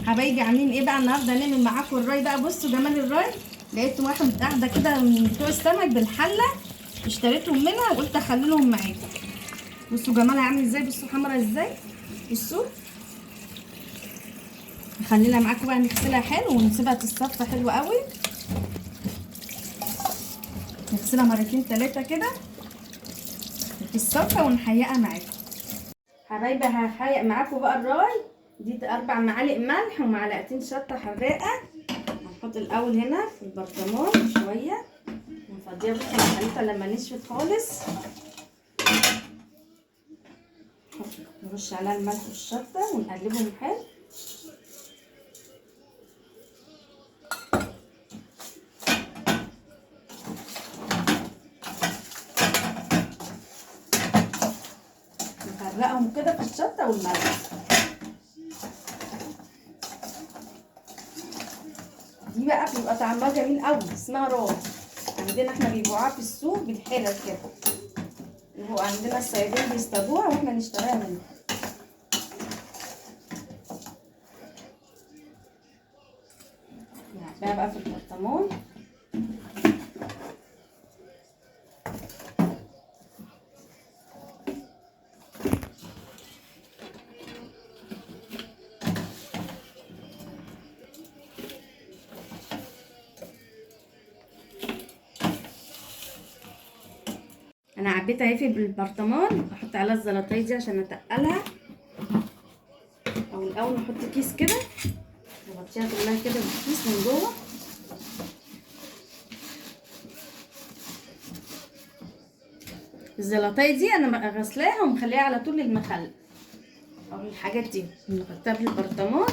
حبايبي عاملين ايه بقى؟ النهارده هنعمل معاكم الراي بقى. بصوا جمال الراي. لقيت واحد قاعده كده من بتوع السمك بالحله، اشتريتهم منها وقلت اخليهم معاكم. بصوا جمالها عامل ازاي، بصوا حمرا ازاي، بصوا. نخلينا معاكم بقى نغسلها حلو ونسيبها تتصفى حلو قوي. نغسلها مرتين ثلاثه كده في الصفه ونحيقها معاكم. حبايبي هحيق معاكم بقى الراي. دي 4 معالق ملح ومعلقتين شطه حراقه. هنحط الاول هنا في البرطمان شويه ونفضيها بس نخليها لما نشفت خالص. نرش عليها الملح والشطه ونقلبهم حلو. نغرقهم كده في الشطه والملح. دي بقى بيبقى طعمها جميل قوي، اسمها راي. عندنا احنا بيبيعوها في السوق بالحلل كده، وهو عندنا الصيادين بيصطادوها واحنا نشتريها منهم. نعبيها بقى في البرطمان. انا عبيتها اهي في البرطمان. احط عليها الزلطايه دي عشان اتقلها. او الاول نحط كيس كده نغطيها كلها كده بالكيس من جوه. الزلطايه دي انا غسلاها ومخليها على طول للمخلل او الحاجات دي. نحطها في البرطمان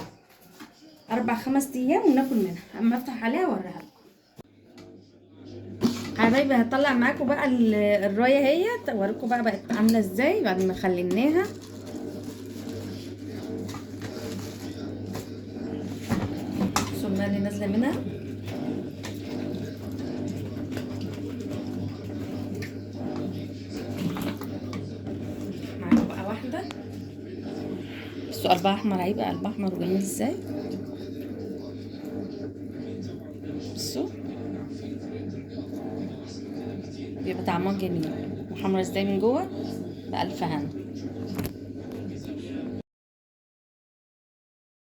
4-5 ايام وناكل منها. اما افتح عليها واوريها لكم. حبايبي هطلع معاكم بقى الرايه اهي، اوريكم بقى بقت عامله ازاي بعد ما خليناها. بصوا الماء اللي نازله منها. معاكم بقى واحده. بصوا قلبها احمر اهي، بقى قلبها احمر وجميل ازاي. بصوا بيبقى طعمها جميل وحمرا ازاي من جوه بألف هنا.